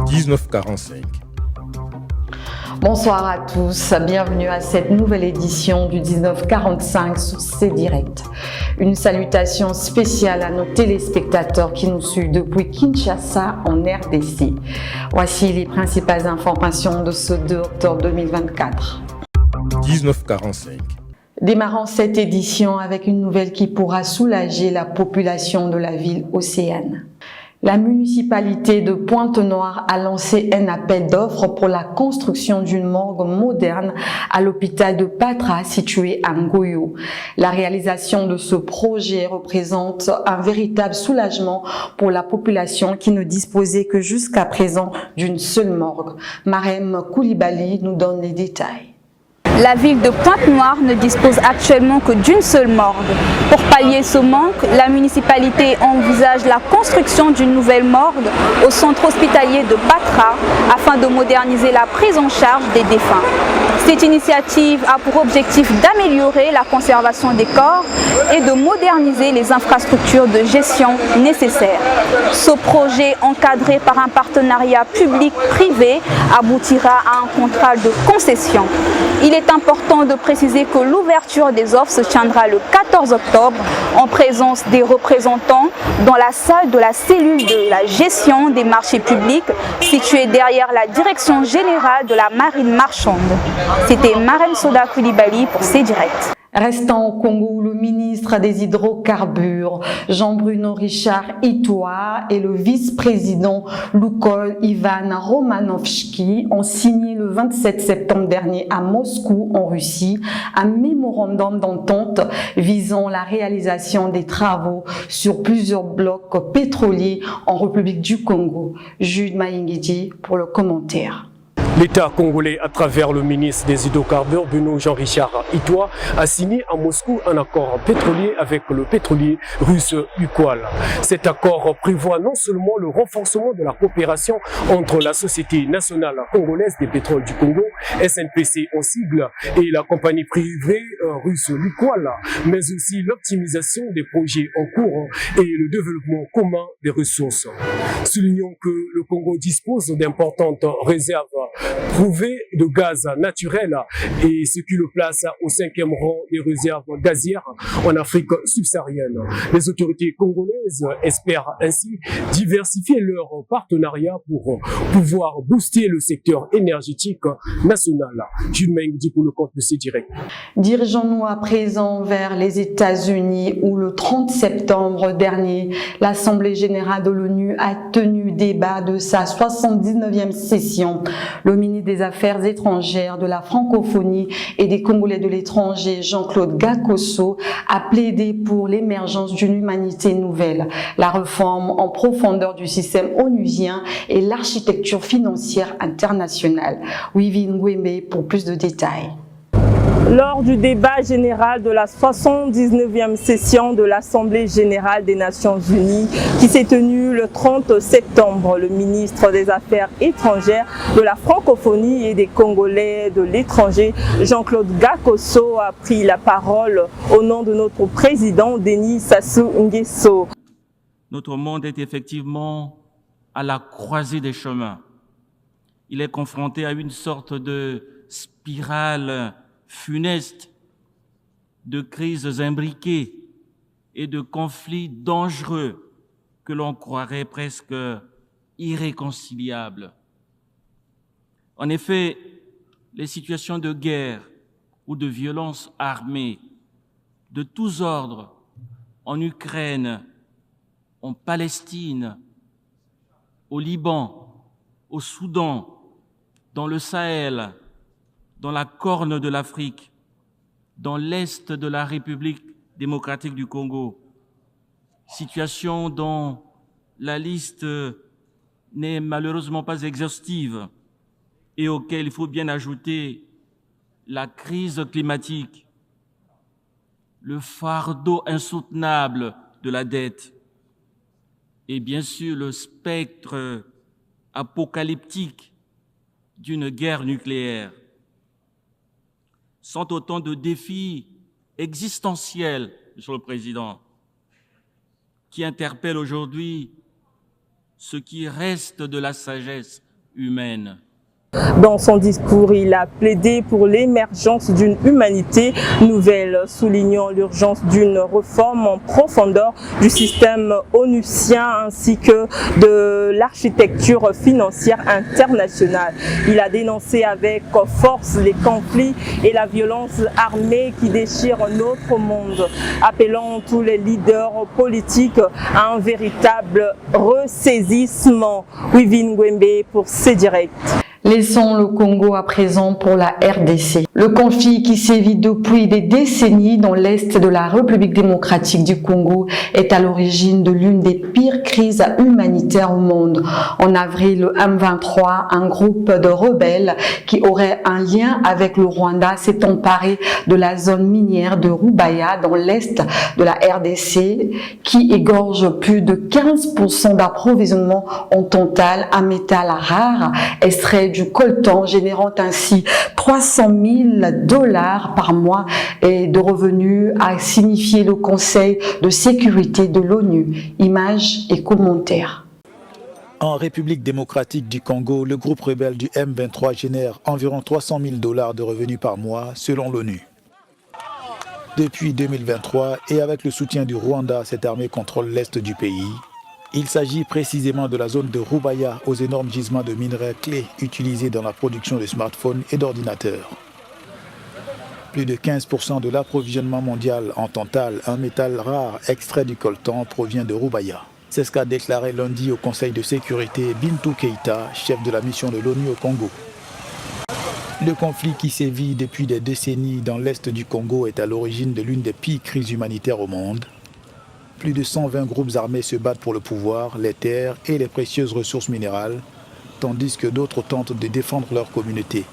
19h45. Bonsoir à tous, bienvenue à cette nouvelle édition du 19h45 sur C-Direct. Une salutation spéciale à nos téléspectateurs qui nous suivent depuis Kinshasa en RDC. Voici les principales informations de ce 2 octobre 2024. 19h45. Démarrons cette édition avec une nouvelle qui pourra soulager la population de la ville océane. La municipalité de Pointe-Noire a lancé un appel d'offres pour la construction d'une morgue moderne à l'hôpital de Patra situé à Ngoyo. La réalisation de ce projet représente un véritable soulagement pour la population qui ne disposait que jusqu'à présent d'une seule morgue. Marem Koulibaly nous donne les détails. La ville de Pointe-Noire ne dispose actuellement que d'une seule morgue. Pour pallier ce manque, la municipalité envisage la construction d'une nouvelle morgue au centre hospitalier de Patra afin de moderniser la prise en charge des défunts. Cette initiative a pour objectif d'améliorer la conservation des corps et de moderniser les infrastructures de gestion nécessaires. Ce projet, encadré par un partenariat public-privé, aboutira à un contrat de concession. Il est important de préciser que l'ouverture des offres se tiendra le 14 octobre en présence des représentants dans la salle de la cellule de la gestion des marchés publics située derrière la direction générale de la marine marchande. C'était Marem Koulibaly pour C-Direct. Restant au Congo, où le ministre des Hydrocarbures, Jean-Bruno Richard Itoa, et le vice-président Lukoil Ivan Romanovski ont signé le 27 septembre dernier à Moscou, en Russie, un mémorandum d'entente visant la réalisation des travaux sur plusieurs blocs pétroliers en République du Congo. Jude Maïngidi pour le commentaire. L'État congolais, à travers le ministre des Hydrocarbures, Bruno Jean-Richard Itoa, a signé à Moscou un accord pétrolier avec le pétrolier russe Lukoil. Cet accord prévoit non seulement le renforcement de la coopération entre la Société nationale congolaise des pétroles du Congo, SNPC en sigle, et la compagnie privée russe Lukoil, mais aussi l'optimisation des projets en cours et le développement commun des ressources. Soulignons que le Congo dispose d'importantes réserves prouvées de gaz naturel et ce qui le place au 5e rang des réserves gazières en Afrique subsaharienne. Les autorités congolaises espèrent ainsi diversifier leur partenariat pour pouvoir booster le secteur énergétique national. Jules Maïngidi pour le compte de C-Direct. Dirigeons-nous à présent vers les États-Unis où le 30 septembre dernier, l'Assemblée générale de l'ONU a tenu débat de sa 79e session. Le ministre des Affaires étrangères, de la francophonie et des Congolais de l'étranger, Jean-Claude Gakoso, a plaidé pour l'émergence d'une humanité nouvelle, la réforme en profondeur du système onusien et l'architecture financière internationale. Wivine Ngwembe pour plus de détails. Lors du débat général de la 79e session de l'Assemblée générale des Nations unies qui s'est tenue le 30 septembre, le ministre des Affaires étrangères, de la francophonie et des Congolais de l'étranger, Jean-Claude Gakoso, a pris la parole au nom de notre président Denis Sassou Nguesso. Notre monde est effectivement à la croisée des chemins. Il est confronté à une sorte de spirale funeste de crises imbriquées et de conflits dangereux que l'on croirait presque irréconciliables. En effet, les situations de guerre ou de violence armée de tous ordres en Ukraine, en Palestine, au Liban, au Soudan, dans le Sahel, dans la Corne de l'Afrique, dans l'Est de la République démocratique du Congo, situation dont la liste n'est malheureusement pas exhaustive et auquel il faut bien ajouter la crise climatique, le fardeau insoutenable de la dette et bien sûr le spectre apocalyptique d'une guerre nucléaire sont autant de défis existentiels, Monsieur le Président, qui interpellent aujourd'hui ce qui reste de la sagesse humaine. Dans son discours, il a plaidé pour l'émergence d'une humanité nouvelle, soulignant l'urgence d'une réforme en profondeur du système onusien ainsi que de l'architecture financière internationale. Il a dénoncé avec force les conflits et la violence armée qui déchirent notre monde, appelant tous les leaders politiques à un véritable ressaisissement. Wivine Gwembe pour C-Direct. Laissons le Congo à présent pour la RDC. Le conflit qui sévit depuis des décennies dans l'est de la République démocratique du Congo est à l'origine de l'une des pires crises humanitaires au monde. En avril M23, un groupe de rebelles qui aurait un lien avec le Rwanda s'est emparé de la zone minière de Rubaya dans l'est de la RDC qui égorge plus de 15% d'approvisionnement en total en métal rare extrait du coltan, générant ainsi $300 000 par mois et de revenus, a signifié le Conseil de sécurité de l'ONU. Images et commentaires. En République démocratique du Congo, le groupe rebelle du M23 génère environ $300 000 de revenus par mois selon l'ONU. Depuis 2023 et avec le soutien du Rwanda, cette armée contrôle l'est du pays. Il s'agit précisément de la zone de Rubaya aux énormes gisements de minerais clés utilisés dans la production de smartphones et d'ordinateurs. Plus de 15% de l'approvisionnement mondial en tantal, un métal rare extrait du coltan, provient de Rubaya. C'est ce qu'a déclaré lundi au Conseil de sécurité Bintou Keïta, chef de la mission de l'ONU au Congo. Le conflit qui sévit depuis des décennies dans l'est du Congo est à l'origine de l'une des pires crises humanitaires au monde. Plus de 120 groupes armés se battent pour le pouvoir, les terres et les précieuses ressources minérales, tandis que d'autres tentent de défendre leur communauté.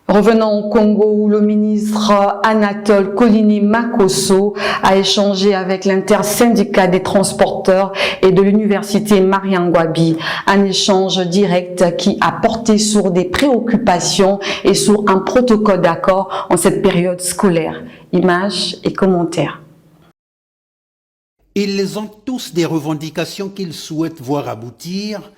Revenons au Congo où le ministre Anatole Kolini Makosso a échangé avec l'intersyndicat des transporteurs et de l'université Mariangwabi. Un échange direct qui a porté sur des préoccupations et sur un protocole d'accord en cette période scolaire. Images et commentaires. Ils ont tous des revendications qu'ils souhaitent voir aboutir.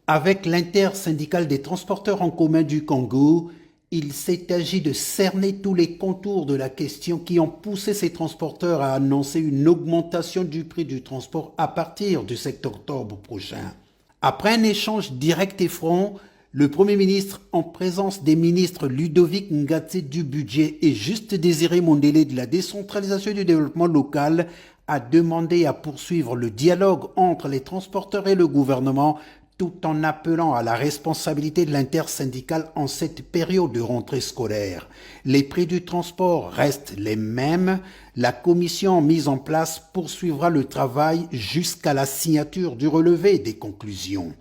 Avec l'intersyndicale des transporteurs en commun du Congo, il s'est agi de cerner tous les contours de la question qui ont poussé ces transporteurs à annoncer une augmentation du prix du transport à partir du 7 octobre prochain. Après un échange direct et franc, le Premier ministre, en présence des ministres Ludovic Ngatse du Budget et Juste Désiré Mondélé de la décentralisation et du développement local, a demandé à poursuivre le dialogue entre les transporteurs et le gouvernement tout en appelant à la responsabilité de l'intersyndicale en cette période de rentrée scolaire. Les prix du transport restent les mêmes. La commission mise en place poursuivra le travail jusqu'à la signature du relevé des conclusions.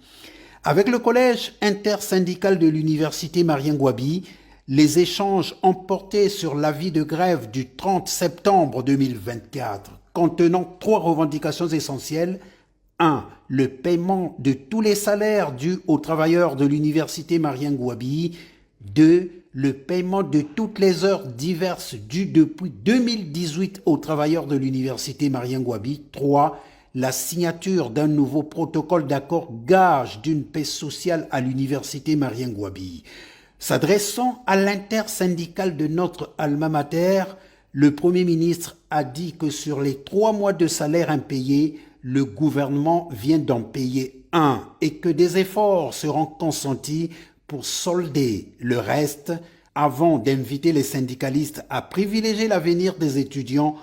Avec le collège intersyndical de l'université Mariangwabi, les échanges ont porté sur l'avis de grève du 30 septembre 2024, contenant 3 revendications essentielles. 1. Le paiement de tous les salaires dus aux travailleurs de l'université Mariangwabi. 2. Le paiement de toutes les heures diverses dues depuis 2018 aux travailleurs de l'université Mariangwabi. 3. La signature d'un nouveau protocole d'accord gage d'une paix sociale à l'université Mariangwabi. S'adressant à l'intersyndicale de notre alma mater, le Premier ministre a dit que sur les 3 mois de salaire impayés, le gouvernement vient d'en payer 1 et que des efforts seront consentis pour solder le reste avant d'inviter les syndicalistes à privilégier l'avenir des étudiants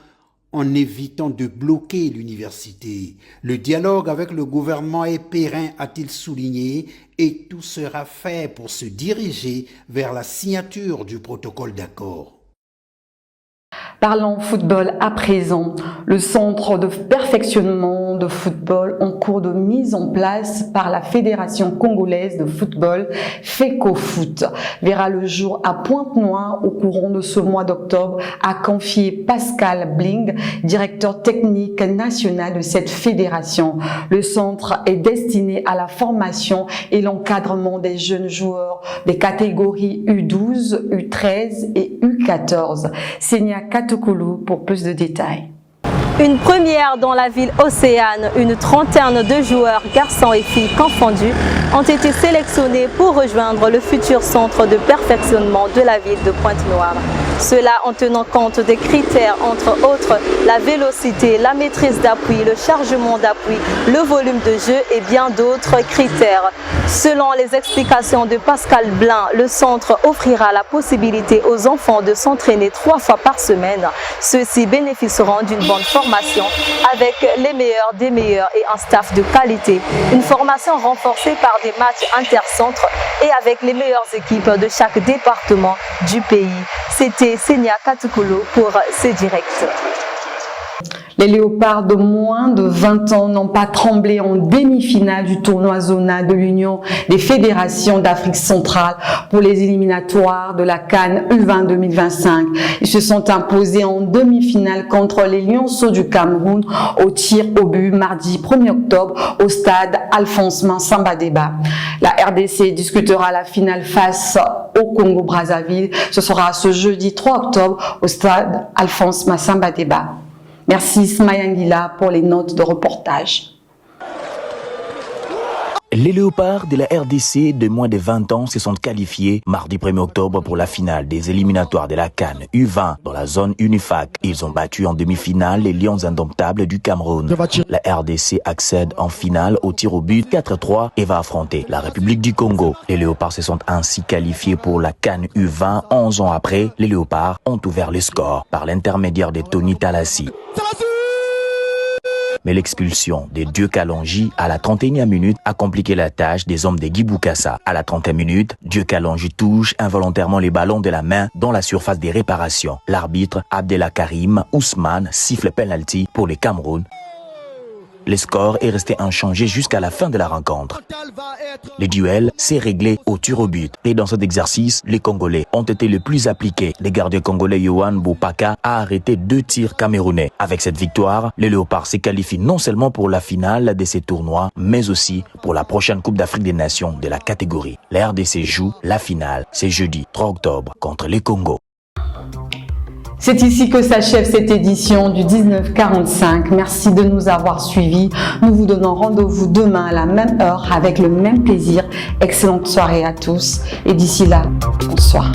en évitant de bloquer l'université. Le dialogue avec le gouvernement est périn, a-t-il souligné, et tout sera fait pour se diriger vers la signature du protocole d'accord. Parlons football à présent. Le centre de perfectionnement de football en cours de mise en place par la Fédération congolaise de football, FECOFOOT, verra le jour à Pointe-Noire au courant de ce mois d'octobre, a confié Pascal Bling, directeur technique national de cette fédération. Le centre est destiné à la formation et l'encadrement des jeunes joueurs des catégories U12, U13 et U14. Senia Katokolo pour plus de détails. Une première dans la ville océane, une trentaine de joueurs, garçons et filles confondus, ont été sélectionnés pour rejoindre le futur centre de perfectionnement de la ville de Pointe-Noire. Cela en tenant compte des critères entre autres la vélocité, la maîtrise d'appui, le chargement d'appui, le volume de jeu et bien d'autres critères. Selon les explications de Pascal Blin, le centre offrira la possibilité aux enfants de s'entraîner 3 fois par semaine. Ceux-ci bénéficieront d'une bonne formation avec les meilleurs des meilleurs et un staff de qualité. Une formation renforcée par des matchs intercentres et avec les meilleures équipes de chaque département du pays. C'était Senia Katukulu pour C-Direct. Les léopards de moins de 20 ans n'ont pas tremblé en demi-finale du tournoi Zona de l'Union des fédérations d'Afrique centrale pour les éliminatoires de la CAN U20 2025. Ils se sont imposés en demi-finale contre les Lionceaux du Cameroun au tir au but mardi 1er octobre au stade Alphonse Samba Deba. La RDC discutera la finale face au Congo-Brazzaville. Ce sera ce jeudi 3 octobre au stade Alphonse Samba Deba. Merci Ismaïa Ngila pour les notes de reportage. Les léopards de la RDC de moins de 20 ans se sont qualifiés mardi 1er octobre pour la finale des éliminatoires de la CAN U20 dans la zone UNIFAC. Ils ont battu en demi-finale les Lions indomptables du Cameroun. La RDC accède en finale au tir au but 4-3 et va affronter la République du Congo. Les léopards se sont ainsi qualifiés pour la CAN U20. 11 ans après, les léopards ont ouvert le score par l'intermédiaire de Tony Talassi. Mais l'expulsion de Dieu Kalonji à la 31e minute a compliqué la tâche des hommes de Guy Boukassa. À la 30e minute, Dieu Kalonji touche involontairement les ballons de la main dans la surface des réparations. L'arbitre Abdellah Karim Ousmane siffle penalty pour le Cameroun. Le score est resté inchangé jusqu'à la fin de la rencontre. Le duel s'est réglé au tir au but. Et dans cet exercice, les Congolais ont été les plus appliqués. Le gardien congolais Yohan Boupaka a arrêté 2 tirs camerounais. Avec cette victoire, les Léopards se qualifient non seulement pour la finale de ces tournois, mais aussi pour la prochaine Coupe d'Afrique des Nations de la catégorie. La RDC joue la finale, c'est jeudi 3 octobre contre les Congo. C'est ici que s'achève cette édition du 1945. Merci de nous avoir suivis. Nous vous donnons rendez-vous demain à la même heure avec le même plaisir. Excellente soirée à tous et d'ici là, bonsoir.